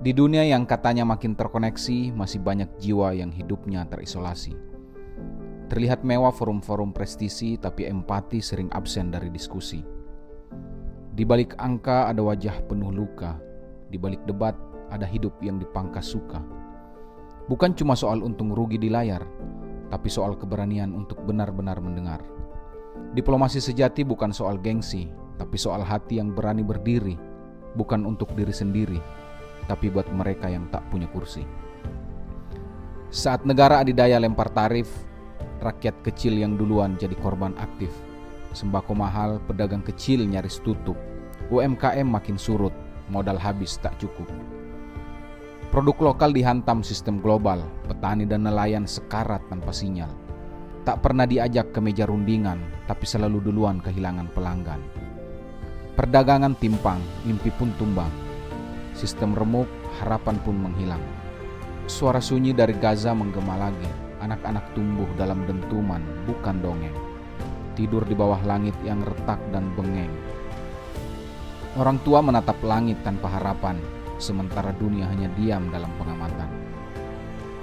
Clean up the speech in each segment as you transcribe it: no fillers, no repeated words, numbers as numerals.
Di dunia yang katanya makin terkoneksi, masih banyak jiwa yang hidupnya terisolasi. Terlihat mewah forum-forum prestisi, tapi empati sering absen dari diskusi. Di balik angka ada wajah penuh luka, di balik debat ada hidup yang dipangkas suka. Bukan cuma soal untung rugi di layar, tapi soal keberanian untuk benar-benar mendengar. Diplomasi sejati bukan soal gengsi, tapi soal hati yang berani berdiri, bukan untuk diri sendiri, tapi buat mereka yang tak punya kursi. Saat negara adidaya lempar tarif, rakyat kecil yang duluan jadi korban aktif. Sembako mahal, pedagang kecil nyaris tutup. UMKM makin surut, modal habis tak cukup. Produk lokal dihantam sistem global, petani dan nelayan sekarat tanpa sinyal. Tak pernah diajak ke meja rundingan, tapi selalu duluan kehilangan pelanggan. Perdagangan timpang, mimpi pun tumbang. Sistem remuk, harapan pun menghilang. Suara sunyi dari Gaza menggema lagi. Anak-anak tumbuh dalam dentuman, bukan dongeng. Tidur di bawah langit yang retak dan bengeng. Orang tua menatap langit tanpa harapan, sementara dunia hanya diam dalam pengamatan.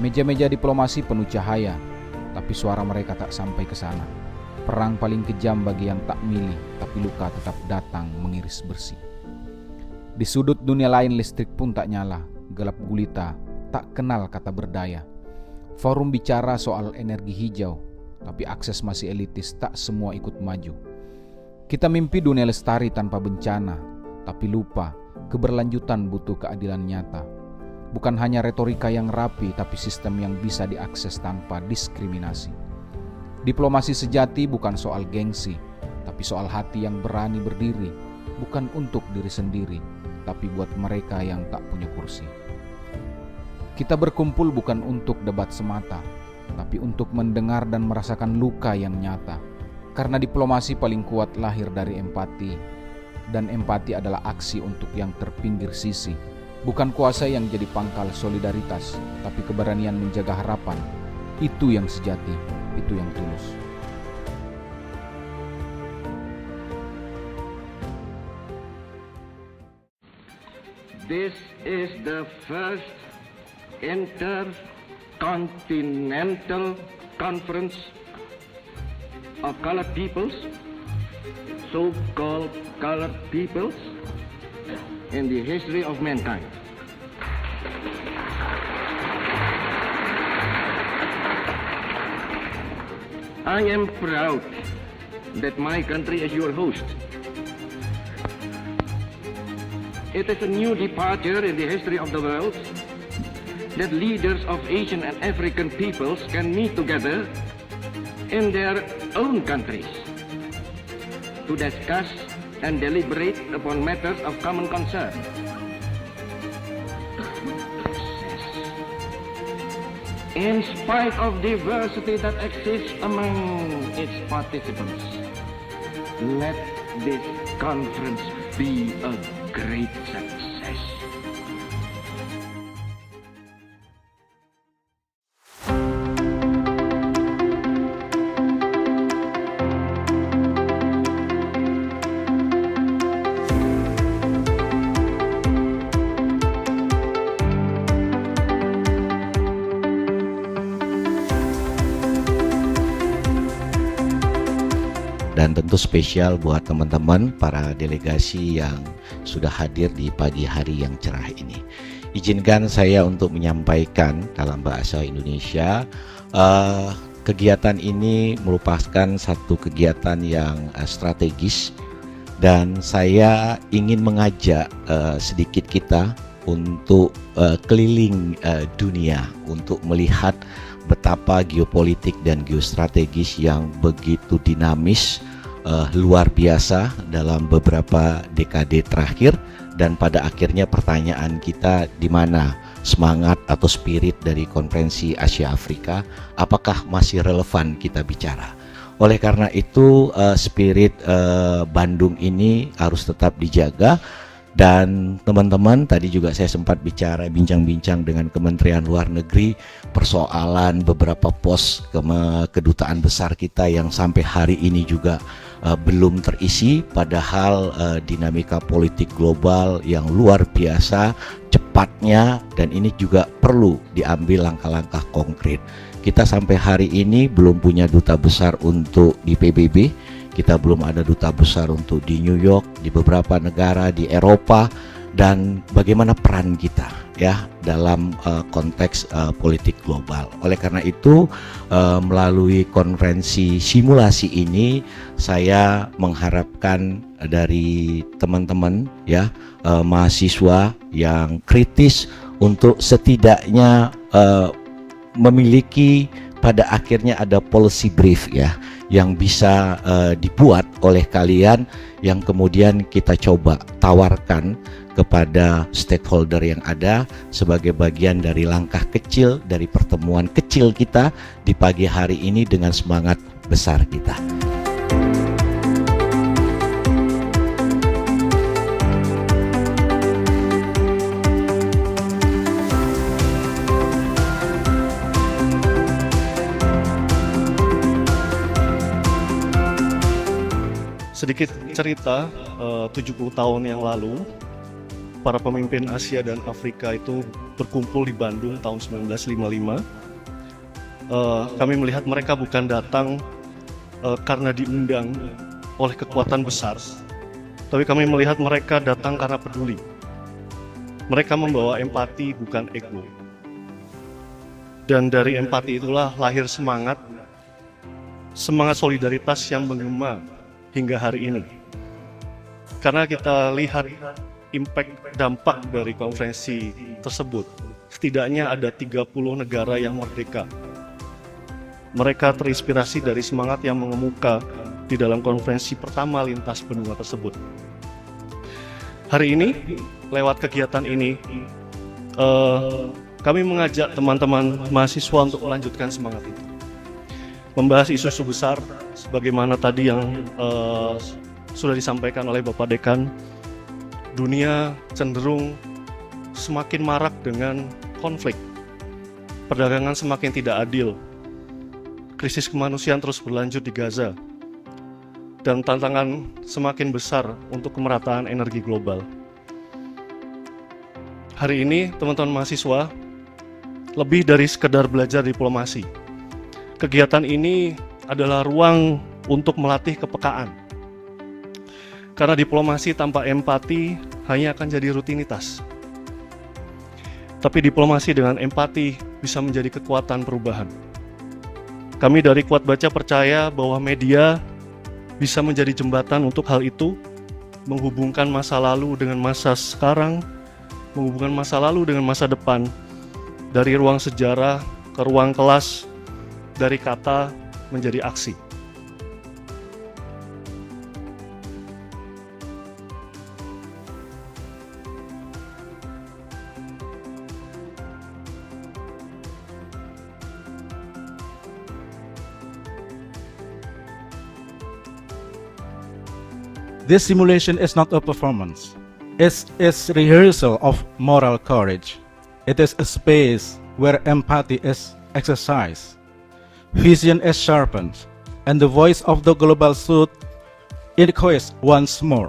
Meja-meja diplomasi penuh cahaya, tapi suara mereka tak sampai ke sana. Perang paling kejam bagi yang tak milih, tapi luka tetap datang mengiris bersih. Di sudut dunia lain listrik pun tak nyala, gelap gulita, tak kenal kata berdaya. Forum bicara soal energi hijau, tapi akses masih elitis, tak semua ikut maju. Kita mimpi dunia lestari tanpa bencana, tapi lupa keberlanjutan butuh keadilan nyata. Bukan hanya retorika yang rapi, tapi sistem yang bisa diakses tanpa diskriminasi. Diplomasi sejati bukan soal gengsi, tapi soal hati yang berani berdiri, bukan untuk diri sendiri, tapi buat mereka yang tak punya kursi. Kita berkumpul bukan untuk debat semata, tapi untuk mendengar dan merasakan luka yang nyata. Karena diplomasi paling kuat lahir dari empati, dan empati adalah aksi untuk yang terpinggir sisi. Bukan kuasa yang jadi pangkal solidaritas, tapi keberanian menjaga harapan. Itu yang sejati, itu yang tulus. This is the first intercontinental conference of colored peoples, so-called colored peoples, in the history of mankind. I am proud that my country is your host. It is a new departure in the history of the world that leaders of Asian and African peoples can meet together in their own countries to discuss and deliberate upon matters of common concern. In spite of diversity that exists among its participants, let this conference be a great success. Dan tentu spesial buat teman-teman para delegasi yang sudah hadir di pagi hari yang cerah ini. Izinkan saya untuk menyampaikan dalam bahasa Indonesia, kegiatan ini merupakan satu kegiatan yang strategis, dan saya ingin mengajak sedikit kita untuk keliling dunia untuk melihat betapa geopolitik dan geostrategis yang begitu dinamis, luar biasa dalam beberapa dekade terakhir. Dan pada akhirnya pertanyaan kita, di mana semangat atau spirit dari konferensi Asia Afrika, apakah masih relevan kita bicara? Oleh karena itu spirit Bandung ini harus tetap dijaga. Dan teman-teman, tadi juga saya sempat bincang-bincang dengan Kementerian Luar Negeri persoalan beberapa pos kedutaan besar kita yang sampai hari ini juga belum terisi, padahal dinamika politik global yang luar biasa cepatnya, dan ini juga perlu diambil langkah-langkah konkret. Kita sampai hari ini belum punya duta besar untuk di PBB, kita belum ada duta besar untuk di New York, di beberapa negara di Eropa, dan bagaimana peran kita ya dalam konteks politik global. Oleh karena itu melalui konferensi simulasi ini saya mengharapkan dari teman-teman ya mahasiswa yang kritis untuk setidaknya memiliki pada akhirnya ada policy brief ya yang bisa dibuat oleh kalian, yang kemudian kita coba tawarkan kepada stakeholder yang ada sebagai bagian dari langkah kecil dari pertemuan kecil kita di pagi hari ini dengan semangat besar kita. Sedikit cerita, 70 tahun yang lalu para pemimpin Asia dan Afrika itu berkumpul di Bandung tahun 1955. Kami melihat mereka bukan datang karena diundang oleh kekuatan besar, tapi kami melihat mereka datang karena peduli. Mereka membawa empati, bukan ego. Dan dari empati itulah lahir semangat solidaritas yang menggema hingga hari ini. Karena kita lihat dampak dari konferensi tersebut, setidaknya ada 30 negara yang merdeka. Mereka terinspirasi dari semangat yang mengemuka di dalam konferensi pertama lintas benua tersebut. Hari ini, lewat kegiatan ini, kami mengajak teman-teman mahasiswa untuk melanjutkan semangat itu. Membahas isu-isu besar, sebagaimana tadi yang sudah disampaikan oleh Bapak Dekan. Dunia cenderung semakin marak dengan konflik. Perdagangan semakin tidak adil. Krisis kemanusiaan terus berlanjut di Gaza. Dan tantangan semakin besar untuk kemerataan energi global. Hari ini, teman-teman mahasiswa, lebih dari sekedar belajar diplomasi. Kegiatan ini adalah ruang untuk melatih kepekaan. Karena diplomasi tanpa empati hanya akan jadi rutinitas. Tapi diplomasi dengan empati bisa menjadi kekuatan perubahan. Kami dari Kuat Baca percaya bahwa media bisa menjadi jembatan untuk hal itu, menghubungkan masa lalu dengan masa sekarang, menghubungkan masa lalu dengan masa depan, dari ruang sejarah ke ruang kelas, dari kata menjadi aksi. This simulation is not a performance. It's rehearsal of moral courage. It is a space where empathy is exercised, vision is sharpened, and the voice of the global south echoes once more.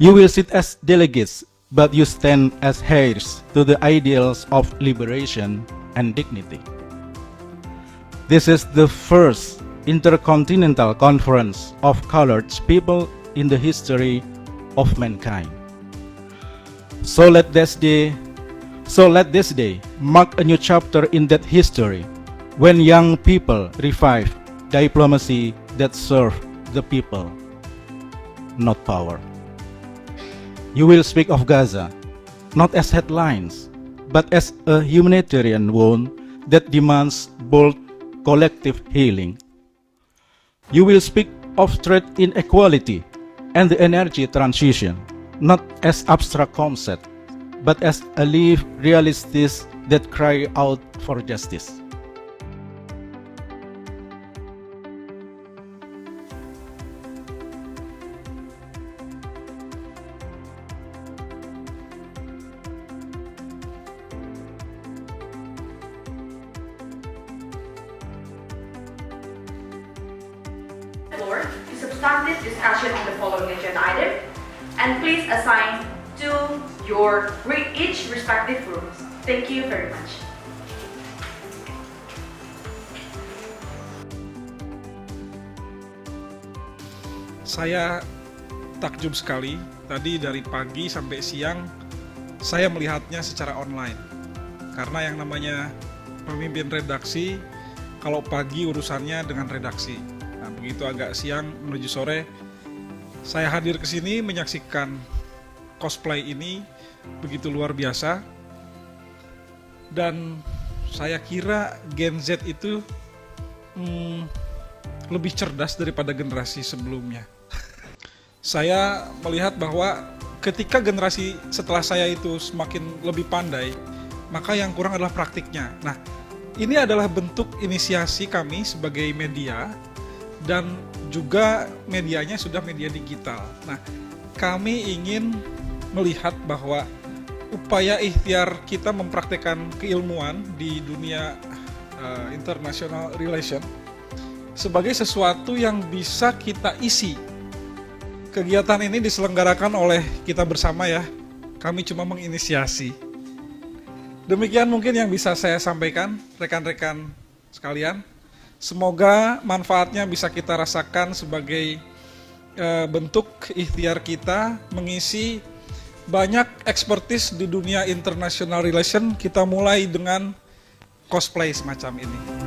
You will sit as delegates, but you stand as heirs to the ideals of liberation and dignity. This is the first intercontinental conference of colored people in the history of mankind. So let this day mark a new chapter in that history, when young people revive diplomacy that serve the people, not power. You will speak of Gaza, not as headlines, but as a humanitarian wound that demands bold collective healing. You will speak of trade inequality and the energy transition, not as abstract concept, but as a lived realities that cry out for justice. Floor is substantive discussion on the following agenda item, and please assign to your each respective rooms. Thank you very much. Saya takjub sekali, tadi dari pagi sampai siang saya melihatnya secara online. Karena yang namanya pemimpin redaksi, kalau pagi urusannya dengan redaksi. Nah, begitu agak siang menuju sore, saya hadir ke sini menyaksikan cosplay ini begitu luar biasa. Dan saya kira Gen Z itu lebih cerdas daripada generasi sebelumnya. Saya melihat bahwa ketika generasi setelah saya itu semakin lebih pandai, maka yang kurang adalah praktiknya. Nah, ini adalah bentuk inisiasi kami sebagai media, dan juga medianya sudah media digital. Nah, kami ingin melihat bahwa upaya ikhtiar kita mempraktikkan keilmuan di dunia international relation sebagai sesuatu yang bisa kita isi. Kegiatan ini diselenggarakan oleh kita bersama ya, kami cuma menginisiasi. Demikian mungkin yang bisa saya sampaikan, rekan-rekan sekalian. Semoga manfaatnya bisa kita rasakan sebagai bentuk ikhtiar kita mengisi banyak expertise di dunia international relation. Kita mulai dengan cosplay semacam ini.